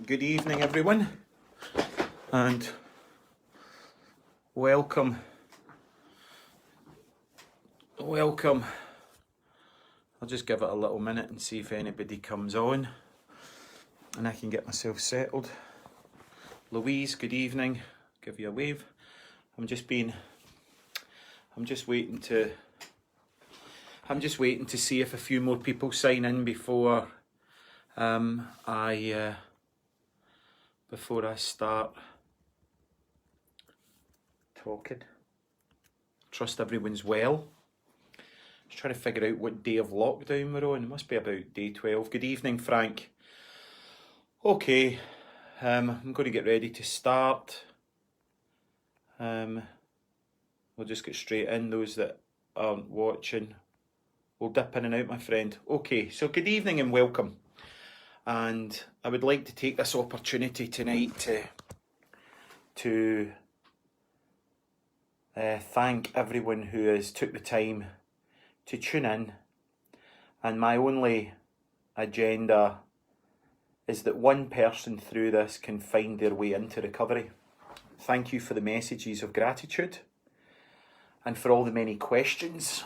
Good evening, everyone, and welcome. I'll just give it a little minute and see if anybody comes on, and I can get myself settled. Louise, good evening. Give you a wave. I'm just waiting to see if a few more people sign in before I start talking. Trust everyone's well. Just trying to figure out what day of lockdown we're on. It must be about day 12. Good evening, Frank. Okay, I'm going to get ready to start. We'll just get straight in. Those that aren't watching, we'll dip in and out, my friend. Okay, so good evening and welcome. And I would like to take this opportunity tonight to thank everyone who has took the time to tune in. And my only agenda is that one person through this can find their way into recovery. Thank you for the messages of gratitude and for all the many questions.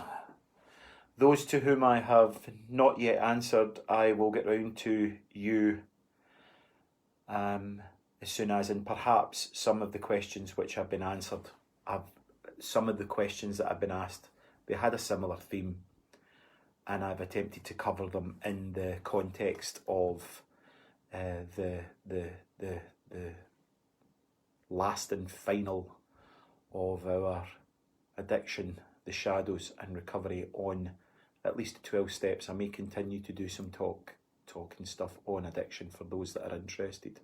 Those to whom I have not yet answered, I will get round to you as soon as, and perhaps some of the questions which have been answered, some of the questions that have been asked, they had a similar theme, and I've attempted to cover them in the context of the last and final of our addiction, the shadows and recovery on at least 12 steps. I may continue to do some talking stuff on addiction for those that are interested.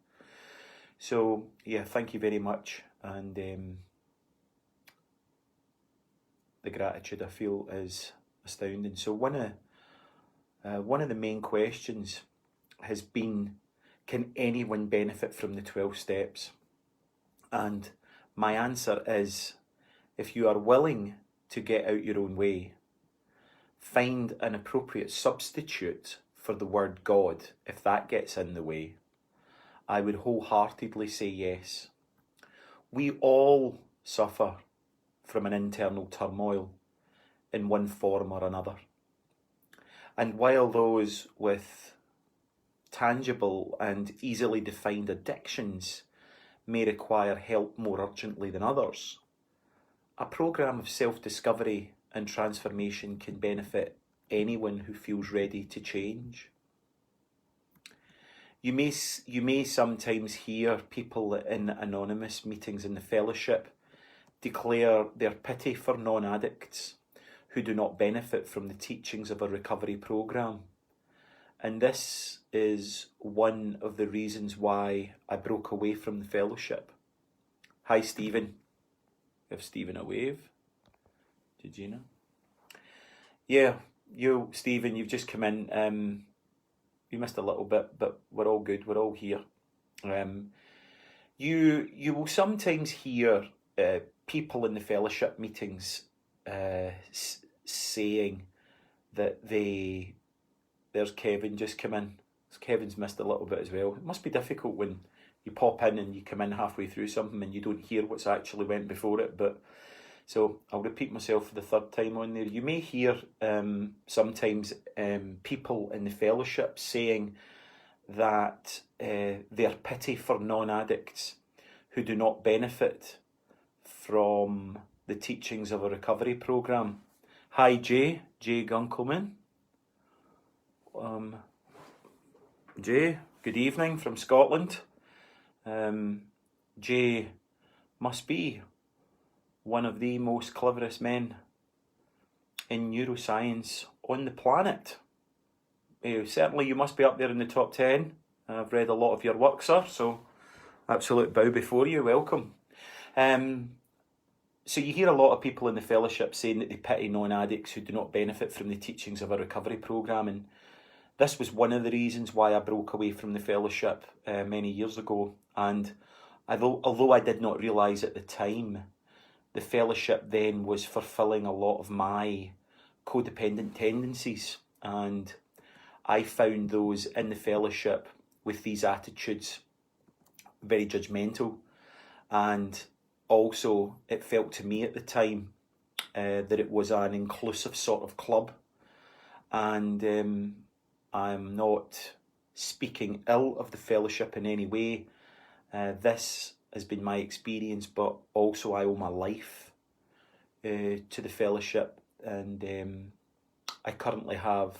So yeah, thank you very much, and the gratitude I feel is astounding. So one of the main questions has been, can anyone benefit from the 12 steps? And my answer is, if you are willing to get out your own way, find an appropriate substitute for the word God, if that gets in the way, I would wholeheartedly say yes. We all suffer from an internal turmoil in one form or another. And while those with tangible and easily defined addictions may require help more urgently than others, a programme of self-discovery and transformation can benefit anyone who feels ready to change. You may sometimes hear people in anonymous meetings in the fellowship declare their pity for non-addicts who do not benefit from the teachings of a recovery programme. And this is one of the reasons why I broke away from the fellowship. Hi, Stephen. Give Stephen a wave. Did you know? Yeah, Stephen, you've just come in. You missed a little bit, but we're all good. We're all here. You will sometimes hear people in the fellowship meetings saying that there's Kevin just come in. Kevin's missed a little bit as well. It must be difficult when you pop in and you come in halfway through something and you don't hear what's actually went before it. But so I'll repeat myself for the third time on there. You may hear sometimes people in the fellowship saying that their pity for non-addicts who do not benefit from the teachings of a recovery programme. Hi, Jay Gunkelman. Jay, good evening from Scotland. Jay must be one of the most cleverest men in neuroscience on the planet. Certainly you must be up there in the top 10. I've read a lot of your work, sir, so absolute bow before you. Welcome. So you hear a lot of people in the fellowship saying that they pity non-addicts who do not benefit from the teachings of a recovery programme, and this was one of the reasons why I broke away from the fellowship many years ago. And although I did not realise at the time, the fellowship then was fulfilling a lot of my codependent tendencies, and I found those in the fellowship with these attitudes very judgmental, and also it felt to me at the time that it was an inclusive sort of club, and I'm not speaking ill of the fellowship in any way. This has been my experience, but also I owe my life to the fellowship, and I currently have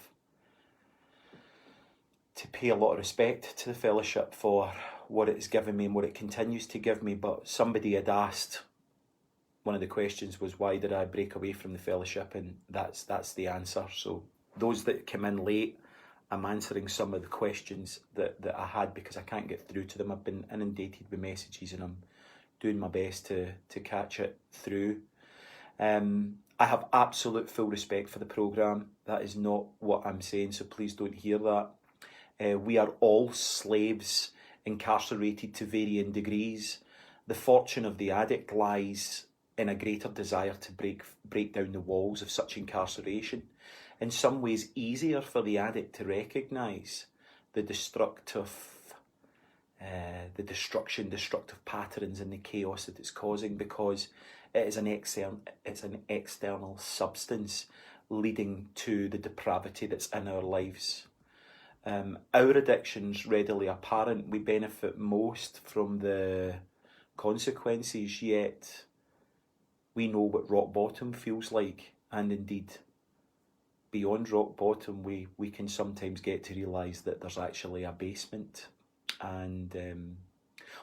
to pay a lot of respect to the fellowship for what it has given me and what it continues to give me. But somebody had asked, one of the questions was, why did I break away from the fellowship? And that's the answer. So those that come in late, I'm answering some of the questions that I had because I can't get through to them. I've been inundated with messages and I'm doing my best to catch it through. I have absolute full respect for the programme. That is not what I'm saying, so please don't hear that. We are all slaves, incarcerated to varying degrees. The fortune of the addict lies in a greater desire to break down the walls of such incarceration. In some ways easier for the addict to recognise the destructive patterns and the chaos that it's causing, because it is an external substance leading to the depravity that's in our lives. Our addiction's readily apparent. We benefit most from the consequences, yet we know what rock bottom feels like, and indeed beyond rock bottom we can sometimes get to realise that there's actually a basement, and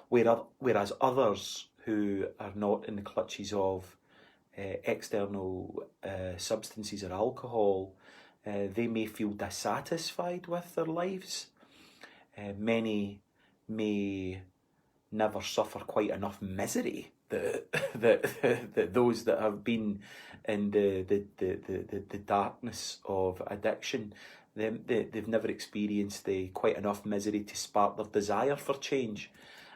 whereas others who are not in the clutches of external substances or alcohol, they may feel dissatisfied with their lives. Many may never suffer quite enough misery that those that have been in the darkness of addiction, they've never experienced quite enough misery to spark their desire for change.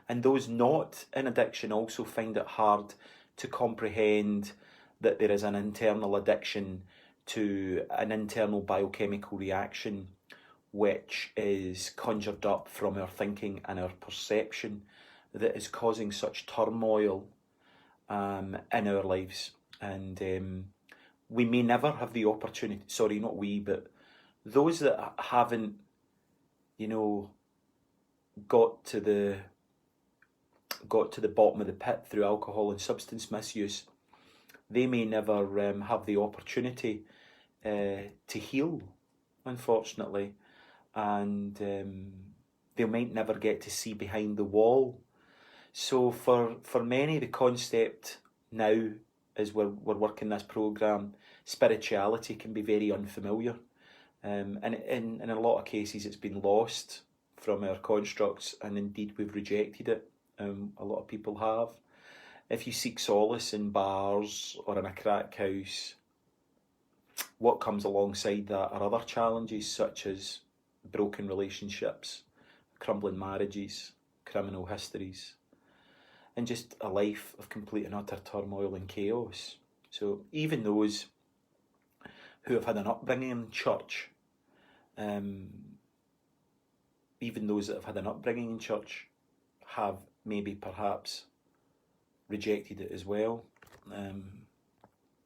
And those not in addiction also find it hard to comprehend that there is an internal addiction to an internal biochemical reaction which is conjured up from our thinking and our perception that is causing such turmoil in our lives. And we may never have the opportunity, sorry, not we, but those that haven't, got to the bottom of the pit through alcohol and substance misuse, they may never have the opportunity to heal, unfortunately, and they might never get to see behind the wall. So for many, the concept now, as we're working this programme, spirituality can be very unfamiliar, and in a lot of cases it's been lost from our constructs, and indeed we've rejected it. A lot of people have. If you seek solace in bars or in a crack house, what comes alongside that are other challenges such as broken relationships, crumbling marriages, criminal histories, and just a life of complete and utter turmoil and chaos. So even those who have had an upbringing in church, have maybe perhaps rejected it as well.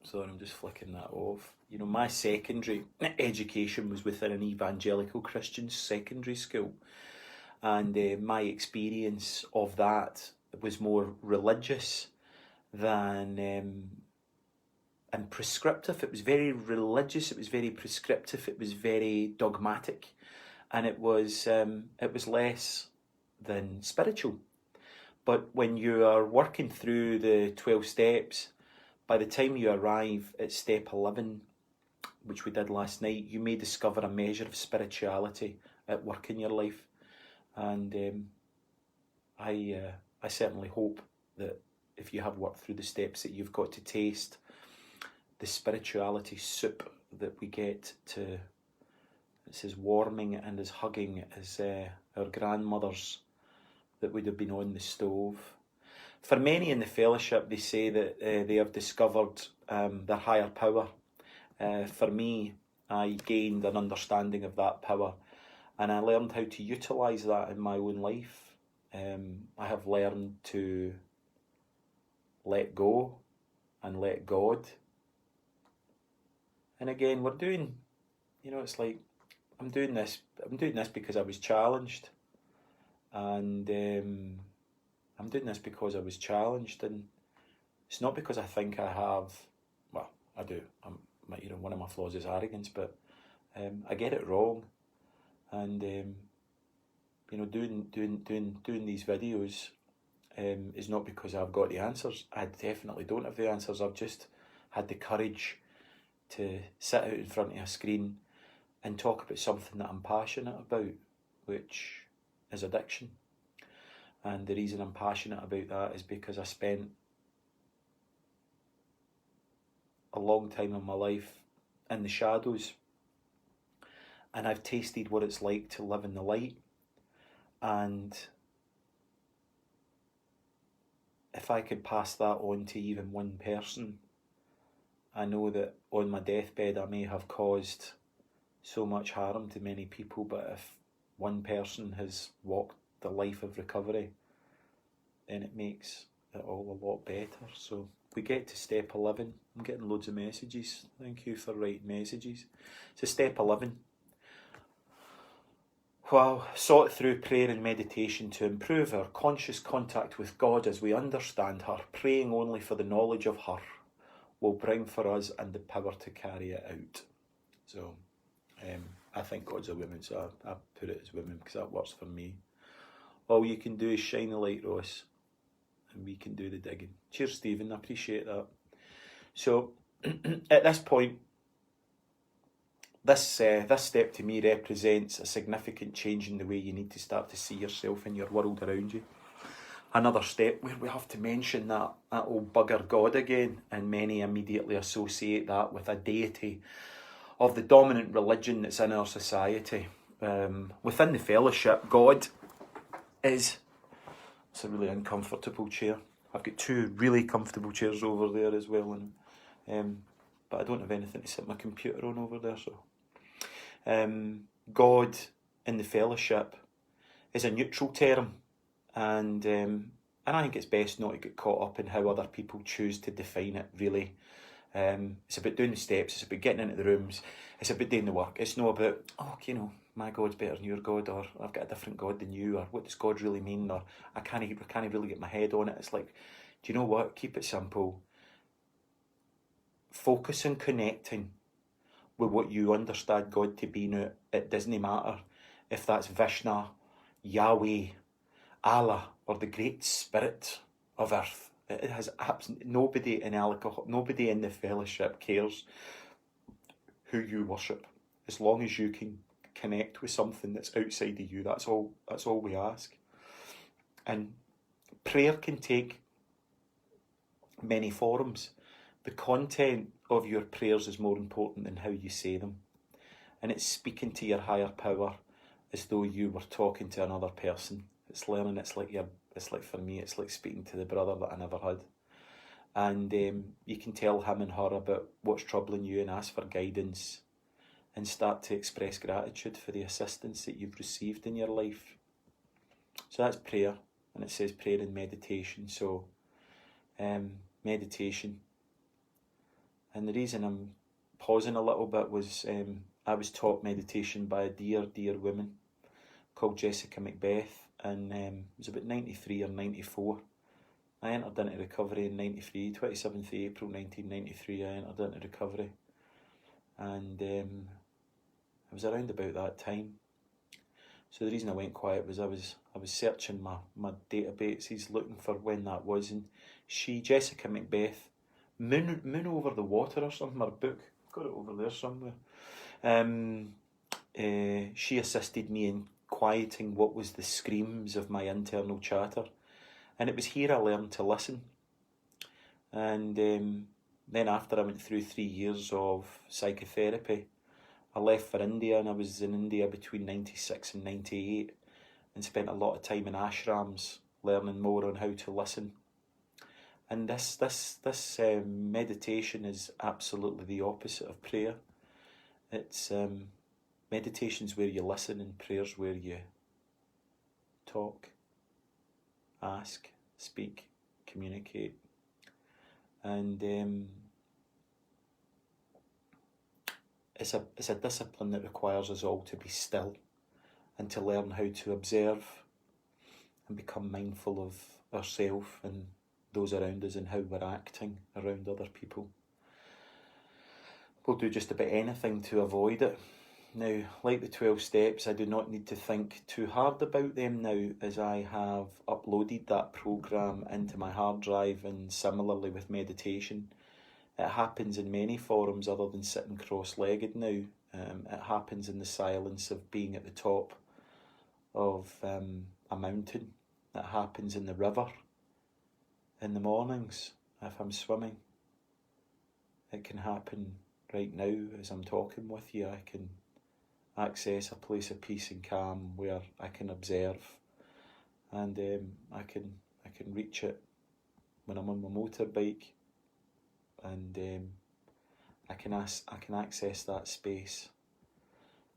So I'm just flicking that off. My secondary education was within an evangelical Christian secondary school, and my experience of that was more religious than and prescriptive. It was very religious, it was very prescriptive, it was very dogmatic, and it was less than spiritual. But when you are working through the 12 steps, by the time you arrive at step 11, which we did last night, you may discover a measure of spirituality at work in your life. And I certainly hope that if you have worked through the steps, that you've got to taste the spirituality soup that we get to. It's as warming and as hugging as our grandmothers that would have been on the stove. For many in the fellowship, they say that they have discovered their higher power. For me, I gained an understanding of that power, and I learned how to utilise that in my own life. I have learned to let go and let God. And again, we're doing, it's like I'm doing this because I was challenged, and I'm doing this because I was challenged, and it's not because I think I have. Well, I do. One of my flaws is arrogance, but I get it wrong, and doing these videos is not because I've got the answers. I definitely don't have the answers. I've just had the courage to sit out in front of a screen and talk about something that I'm passionate about, which is addiction. And the reason I'm passionate about that is because I spent a long time in my life in the shadows, and I've tasted what it's like to live in the light. And if I could pass that on to even one person, I know that on my deathbed I may have caused so much harm to many people, but if one person has walked the life of recovery, then it makes it all a lot better. So we get to step 11. I'm getting loads of messages. Thank you for writing messages. So step 11. While sought through prayer and meditation to improve our conscious contact with God as we understand her, praying only for the knowledge of her will bring for us and the power to carry it out. So I think God's a woman, so I put it as women because that works for me. All you can do is shine the light, Ross, and we can do the digging. Cheers, Stephen, I appreciate that. So at this point, this step to me represents a significant change in the way you need to start to see yourself and your world around you. Another step where we have to mention that old bugger God again, and many immediately associate that with a deity of the dominant religion that's in our society. Within the fellowship, God is... It's a really uncomfortable chair. I've got two really comfortable chairs over there as well, and but I don't have anything to sit my computer on over there. So, God in the fellowship is a neutral term, and I think it's best not to get caught up in how other people choose to define it. Really, it's about doing the steps. It's about getting into the rooms. It's about doing the work. It's not about my God's better than your God, or I've got a different God than you, or what does God really mean, or I can't really get my head on it. It's like, do you know what? Keep it simple. Focus on connecting with what you understand God to be now. It doesn't matter if that's Vishnu, Yahweh, Allah, or the Great Spirit of Earth. It has nobody in nobody in the fellowship cares who you worship, as long as you can connect with something that's outside of you. That's all we ask. And prayer can take many forms. The content of your prayers is more important than how you say them. And it's speaking to your higher power as though you were talking to another person. It's learning. It's like for me, it's like speaking to the brother that I never had. And you can tell him and her about what's troubling you and ask for guidance, and start to express gratitude for the assistance that you've received in your life. So that's prayer, and it says prayer and meditation. So meditation. And the reason I'm pausing a little bit was I was taught meditation by a dear, dear woman called Jessica Macbeth, and it was about 93 or 94. I entered into recovery in 93, 27th of April 1993, I entered into recovery. And it was around about that time. So the reason I went quiet was I was searching my databases looking for when that was, and Jessica Macbeth, Moon Over the Water or something, her book, I've got it over there somewhere. She assisted me in quieting what was the screams of my internal chatter, and it was here I learned to listen. And then after I went through 3 years of psychotherapy, I left for India, and I was in India between 96 and 98 and spent a lot of time in ashrams learning more on how to listen. And this meditation is absolutely the opposite of prayer. It's meditation's where you listen, and prayer's where you talk. ask, speak, communicate. And it's a discipline that requires us all to be still and to learn how to observe and become mindful of ourselves and those around us and how we're acting around other people. We'll do just about anything to avoid it. Now, like the 12 steps, I do not need to think too hard about them now, as I have uploaded that programme into my hard drive, and similarly with meditation. It happens in many forums other than sitting cross-legged now. It happens in the silence of being at the top of a mountain. It happens in the river, in the mornings, if I'm swimming. It can happen right now as I'm talking with you. I can access a place of peace and calm where I can observe, and I can reach it when I'm on my motorbike, and I can access that space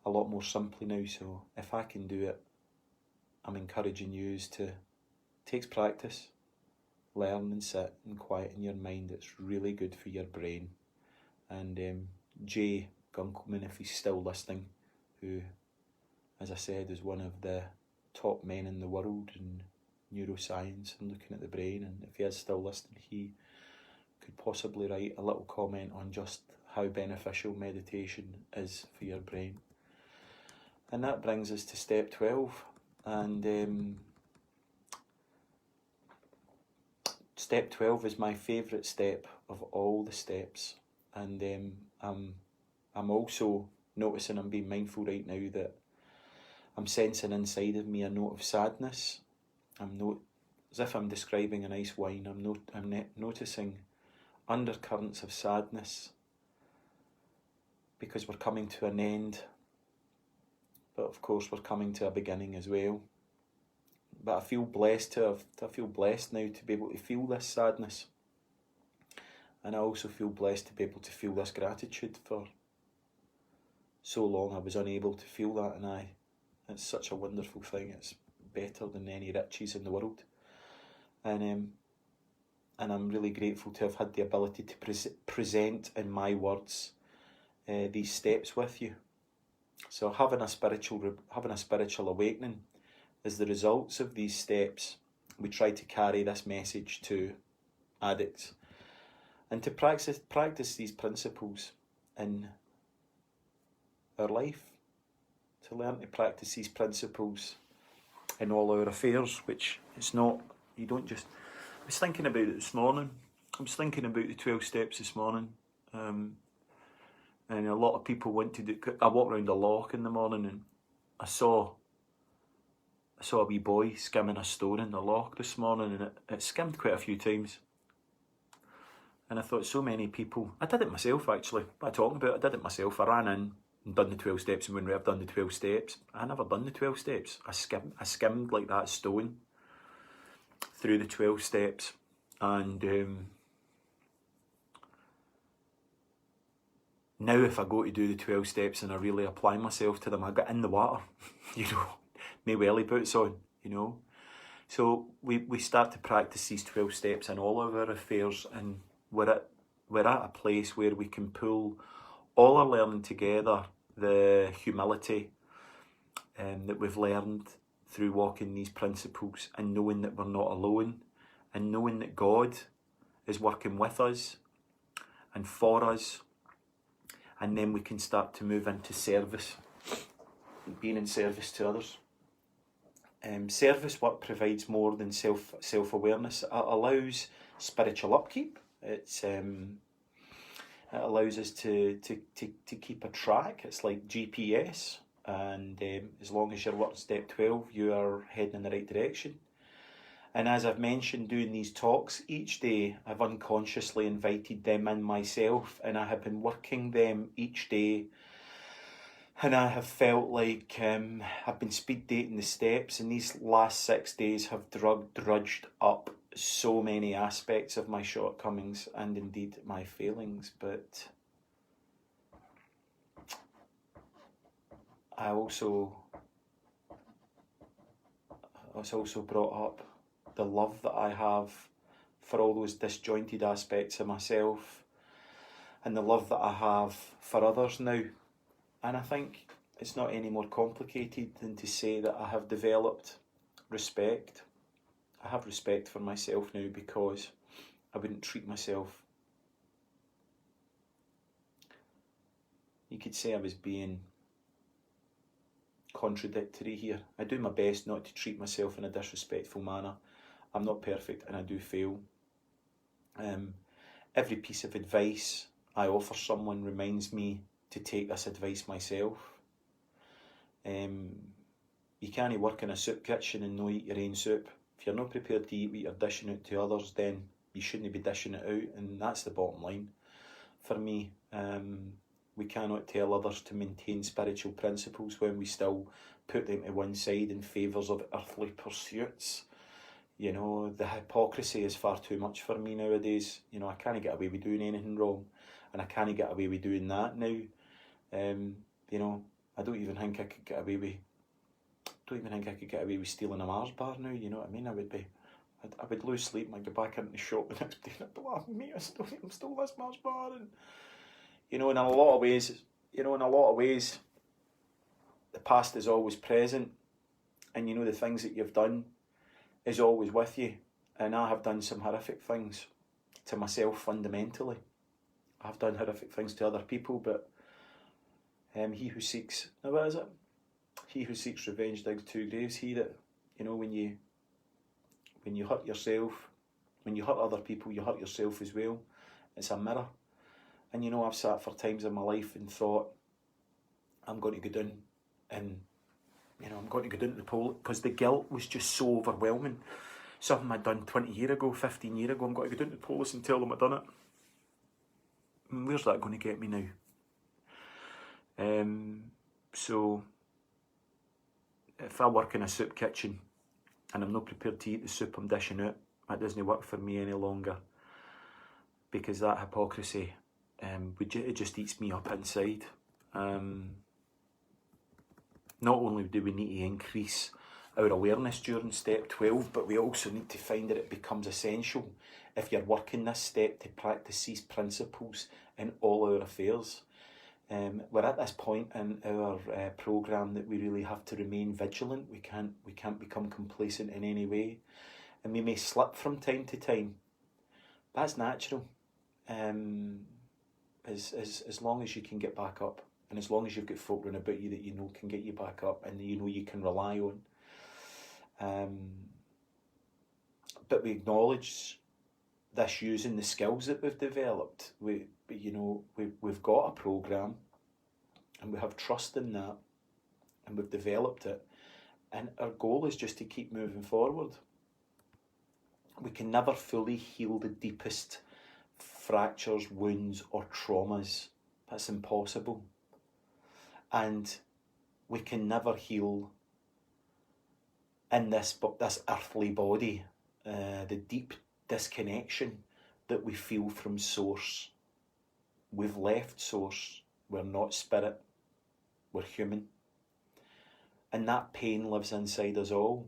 a lot more simply now. So if I can do it, I'm encouraging you to takes practice. Learn and sit and quieten your mind. It's really good for your brain. And Jay Gunkelman, if he's still listening, who, as I said, is one of the top men in the world in neuroscience and looking at the brain, and if he is still listening, he could possibly write a little comment on just how beneficial meditation is for your brain. And that brings us to step 12, and step 12 is my favourite step of all the steps, and I'm also noticing, I'm being mindful right now that I'm sensing inside of me a note of sadness. As if I'm describing a nice wine, I'm noticing undercurrents of sadness, because we're coming to an end, but of course we're coming to a beginning as well. But I feel blessed now to be able to feel this sadness, and I also feel blessed to be able to feel this gratitude. For so long I was unable to feel that, and it's such a wonderful thing. It's better than any riches in the world, and I'm really grateful to have had the ability to present in my words these steps with you. So having a spiritual awakening is the results of these steps. We try to carry this message to addicts, and to practice these principles in our life, to learn to practice these principles in all our affairs, which it's not, you don't just, I was thinking about it this morning. I was thinking about the 12 steps this morning, and a lot of people want to do, I walk around the loch in the morning and I saw a wee boy skimming a stone in the loch this morning, and it skimmed quite a few times. And I thought, so many people, I did it myself actually, what I'm talking about, I did it myself. I ran in and done the 12 steps, and when I've done the 12 steps, I never done the 12 steps. I skimmed like that stone through the 12 steps, and now if I go to do the 12 steps and I really apply myself to them, I get in the water, my welly boots on, So we start to practice these 12 steps in all of our affairs, and we're at a place where we can pull all our learning together, the humility that we've learned through walking these principles, and knowing that we're not alone, and knowing that God is working with us and for us, and then we can start to move into service, being in service to others. Service work provides more than self-awareness. It allows spiritual upkeep. It allows us to keep a track. It's like GPS, and as long as you're working step 12, you are heading in the right direction. And as I've mentioned, doing these talks each day, I've unconsciously invited them in myself, and I have been working them each day. And I have felt like I've been speed dating the steps, and these last 6 days have drudged up so many aspects of my shortcomings and indeed my failings. But I was also brought up the love that I have for all those disjointed aspects of myself, and the love that I have for others now. And I think it's not any more complicated than to say that I have developed respect. I have respect for myself now because I wouldn't treat myself. You could say I was being contradictory here. I do my best not to treat myself in a disrespectful manner. I'm not perfect and I do fail. Every piece of advice I offer someone reminds me to take this advice myself. You can't work in a soup kitchen and no eat your own soup. If you're not prepared to eat what you're dishing out to others, then you shouldn't be dishing it out, and that's the bottom line for me. We cannot tell others to maintain spiritual principles when we still put them to one side in favours of earthly pursuits. You know, the hypocrisy is far too much for me nowadays. You know, I can't get away with doing anything wrong, and I can't get away with doing that now. You know, I don't even think I could get away with stealing a Mars bar now. You know what I mean? I would lose sleep and I'd go back into the shop the next day and I'd be like, mate, I stole this Mars bar. And you know, in a lot of ways, the past is always present, and you know, the things that you've done is always with you. And I have done some horrific things to myself fundamentally. I've done horrific things to other people, but he who seeks revenge digs two graves. He that, you know, when you hurt yourself, when you hurt other people, you hurt yourself as well. It's a mirror. And you know, I've sat for times in my life and thought, I'm going to go down and, you know, I'm going to go down to the pole, because the guilt was just so overwhelming. Something I'd done 20 years ago, 15 years ago, I'm going to go down to the police and tell them I'd done it. And where's that going to get me now? So, if I work in a soup kitchen and I'm not prepared to eat the soup I'm dishing out, that doesn't work for me any longer, because that hypocrisy, it just eats me up inside. Not only do we need to increase our awareness during step 12, but we also need to find that it becomes essential, if you're working this step, to practice these principles in all our affairs. We're at this point in our programme that we really have to remain vigilant. We can't become complacent in any way, and we may slip from time to time. That's natural. As long as you can get back up, and as long as you've got folk around about you that you know can get you back up and you know you can rely on. But we acknowledge this using the skills that we've developed. We've got a programme, and we have trust in that, and we've developed it, and our goal is just to keep moving forward. We can never fully heal the deepest fractures, wounds or traumas. That's impossible. And we can never heal in this earthly body the deep disconnection that we feel from Source. We've left Source. We're not spirit. We're human. And that pain lives inside us all.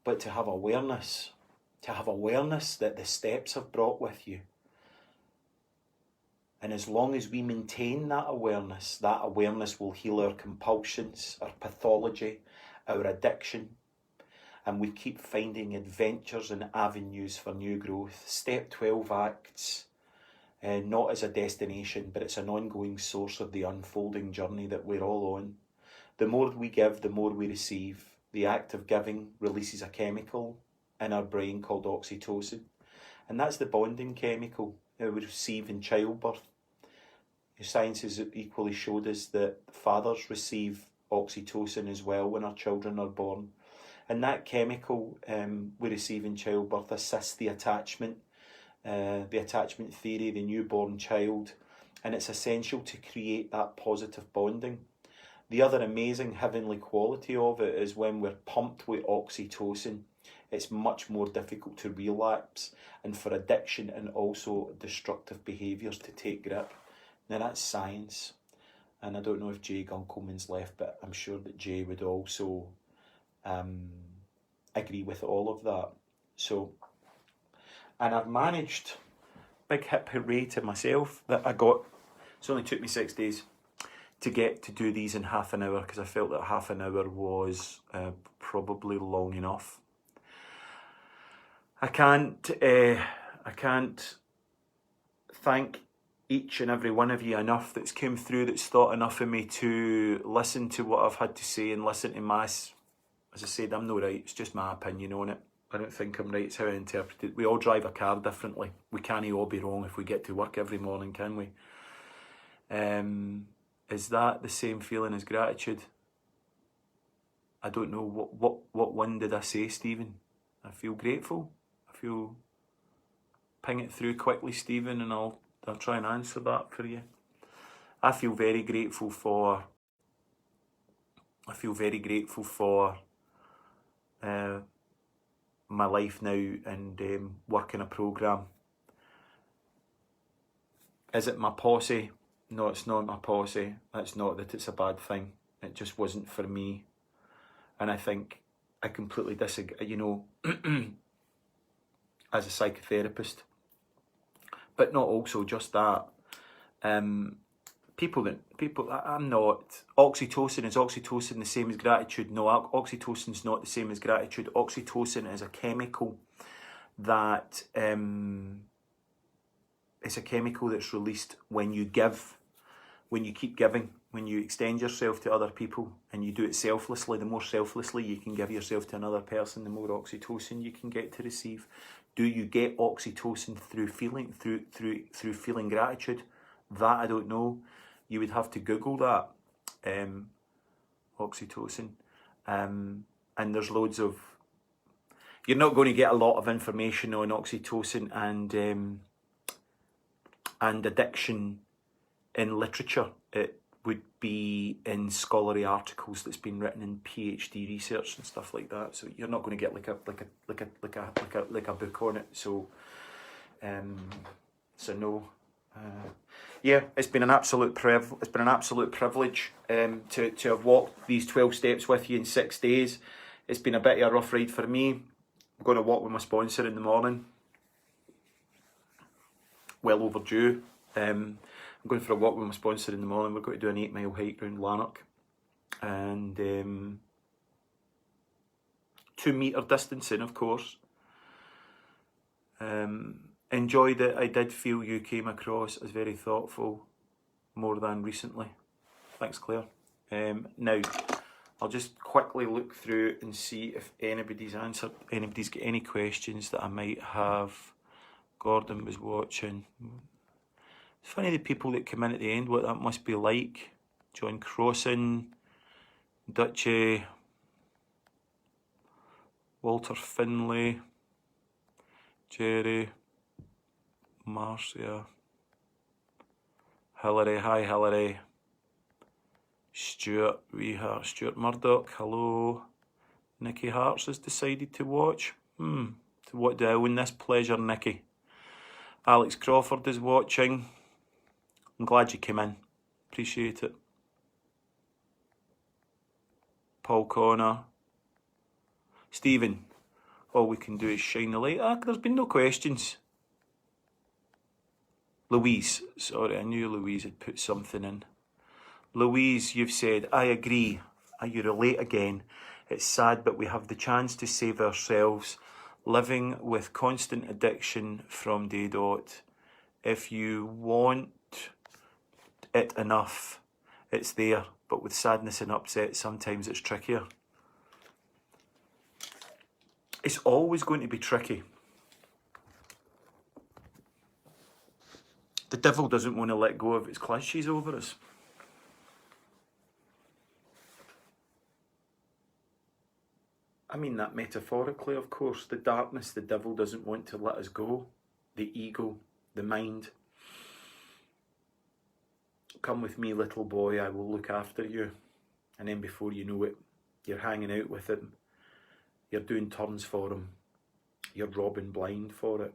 But to have awareness that the steps have brought with you, and as long as we maintain that awareness will heal our compulsions, our pathology, our addiction, and we keep finding adventures and avenues for new growth. Step 12 acts not as a destination, but it's an ongoing source of the unfolding journey that we're all on. The more we give, the more we receive. The act of giving releases a chemical in our brain called oxytocin, and that's the bonding chemical that we receive in childbirth. Science has equally showed us that fathers receive oxytocin as well when our children are born, and that chemical we receive in childbirth assists the attachment theory, the newborn child, and it's essential to create that positive bonding. The other amazing heavenly quality of it is when we're pumped with oxytocin, it's much more difficult to relapse and for addiction and also destructive behaviours to take grip. Now that's science, and I don't know if Jay Gunkelman's left, but I'm sure that Jay would also agree with all of that. So, and I've managed, big hip hooray to myself, that it's only took me 6 days to get to do these in half an hour, because I felt that half an hour was probably long enough. I can't thank each and every one of you enough that's come through, that's thought enough of me to listen to what I've had to say and listen to my, as I said, I'm not right, it's just my opinion on it. I don't think I'm right, it's how I interpret it. We all drive a car differently. We can't all be wrong if we get to work every morning, can we? Is that the same feeling as gratitude? I don't know. What one did I say, Stephen? I feel grateful. I feel... Ping it through quickly, Stephen, and I'll try and answer that for you. I feel very grateful for my life now and working a programme. Is it my posse? No, it's not my posse. It's not that it's a bad thing. It just wasn't for me. And I think I completely disagree, you know, as a psychotherapist. But not also just that. I'm not. Oxytocin, is oxytocin the same as gratitude? No, oxytocin's not the same as gratitude. Oxytocin is a chemical that it's a chemical that's released when you give, when you keep giving, when you extend yourself to other people, and you do it selflessly. The more selflessly you can give yourself to another person, the more oxytocin you can get to receive. Do you get oxytocin through feeling gratitude? That I don't know. You would have to Google that. Oxytocin. And there's loads of... You're not going to get a lot of information on oxytocin and addiction in literature. It would be in scholarly articles that's been written in PhD research and stuff like that. So you're not going to get like a book on it. So no. Yeah, it's been an absolute privilege to have walked these 12 steps with you in 6 days. It's been a bit of a rough ride for me. I'm going to walk with my sponsor in the morning. Well overdue. I'm going for a walk with my sponsor in the morning. We're going to do an 8-mile hike round Lanark. And 2 metre distancing, of course. Enjoyed it. I did feel you came across as very thoughtful, more than recently. Thanks, Claire. Now, I'll just quickly look through and see if anybody's got any questions that I might have. Gordon was watching. It's funny the people that come in at the end, what that must be like. John Crossan, Dutchy, Walter Finlay, Jerry, Marcia, Hillary, hi Hillary, Stuart Murdoch, hello. Nikki Harts has decided to watch. To what do I own this pleasure, Nikki? Alex Crawford is watching. I'm glad you came in. Appreciate it. Paul Connor. Stephen, all we can do is shine the light. There's been no questions. Louise, sorry, I knew Louise had put something in. Louise, you've said, I agree. You relate again. It's sad, but we have the chance to save ourselves. Living with constant addiction from day dot. If you want it enough, it's there. But with sadness and upset, sometimes it's trickier. It's always going to be tricky. The devil doesn't want to let go of its clutches over us. I mean that metaphorically, of course. The darkness, the devil doesn't want to let us go. The ego, the mind. Come with me, little boy, I will look after you. And then before you know it, you're hanging out with him. You're doing turns for him. You're robbing blind for it.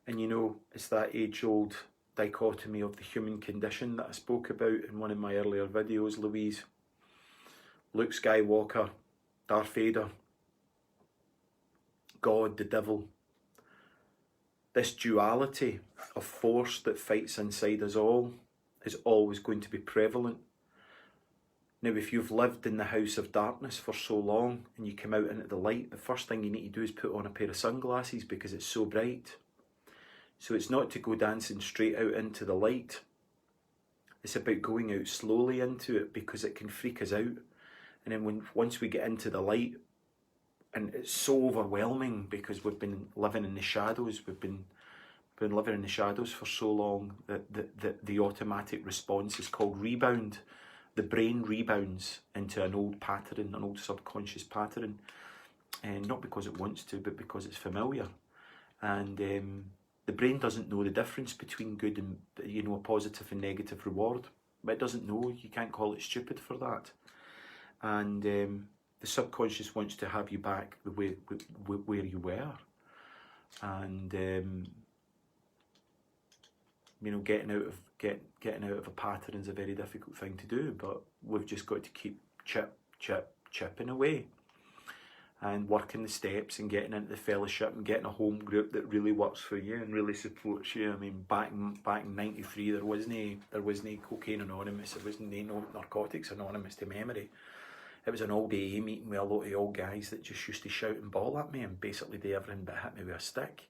And you know, it's that age-old dichotomy of the human condition that I spoke about in one of my earlier videos, Louise. Luke Skywalker, Darth Vader. God, the devil. This duality of force that fights inside us all is always going to be prevalent. Now, if you've lived in the house of darkness for so long and you come out into the light, the first thing you need to do is put on a pair of sunglasses because it's so bright. So it's not to go dancing straight out into the light. It's about going out slowly into it because it can freak us out. And then once we get into the light, and it's so overwhelming because we've been living in the shadows, we've been living in the shadows for so long that the automatic response is called rebound. The brain rebounds into an old pattern, an old subconscious pattern, and not because it wants to, but because it's familiar. And the brain doesn't know the difference between good and, a positive and negative reward. But it doesn't know. You can't call it stupid for that. And the subconscious wants to have you back the way where you were. And getting out of a pattern is a very difficult thing to do, but we've just got to keep chipping away and working the steps and getting into the fellowship and getting a home group that really works for you and really supports you. I mean, back in '93, there wasn't Cocaine Anonymous, there wasn't no Narcotics Anonymous to memory. It was an old AA meeting with a lot of old guys that just used to shout and bawl at me and basically do everything but hit me with a stick.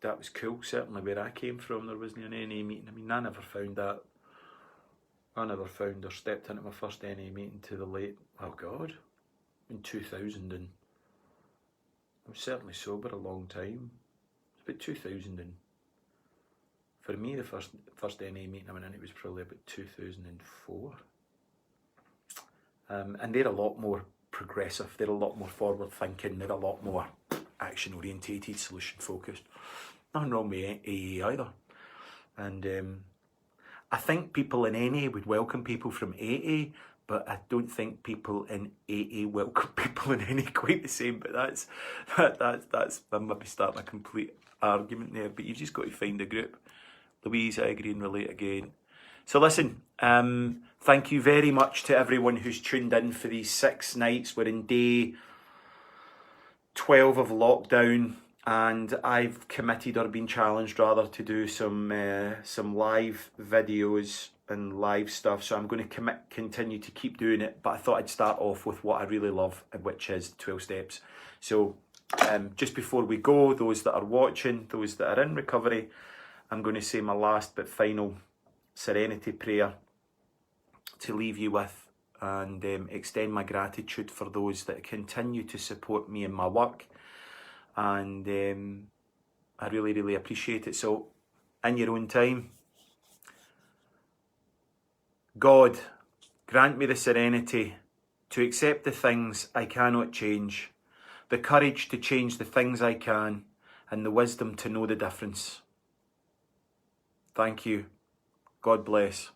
That was cool. Certainly where I came from, there wasn't an NA meeting. I mean, I never found or stepped into my first NA meeting to the late, in 2000, and I was certainly sober a long time. It's about 2000, and for me the first NA meeting I went in, it was probably about 2004. And they're a lot more progressive, they're a lot more forward thinking, they're a lot more action orientated, solution focused. Nothing wrong with AA either. And I think people in NA would welcome people from AA, but I don't think people in AA welcome people in NA quite the same. But that's I'm maybe starting a complete argument there. But you've just got to find a group. Louise, I agree and relate again. So listen, thank you very much to everyone who's tuned in for these 6 nights. We're in day 12 of lockdown, and I've committed, or been challenged rather, to do some live videos and live stuff. So I'm going to continue to keep doing it, but I thought I'd start off with what I really love, which is 12 steps. So just before we go, those that are watching, those that are in recovery, I'm going to say my last but final serenity prayer to leave you with, and extend my gratitude for those that continue to support me in my work. And I really, really appreciate it. So, in your own time, God, grant me the serenity to accept the things I cannot change, the courage to change the things I can, and the wisdom to know the difference. Thank you. God bless.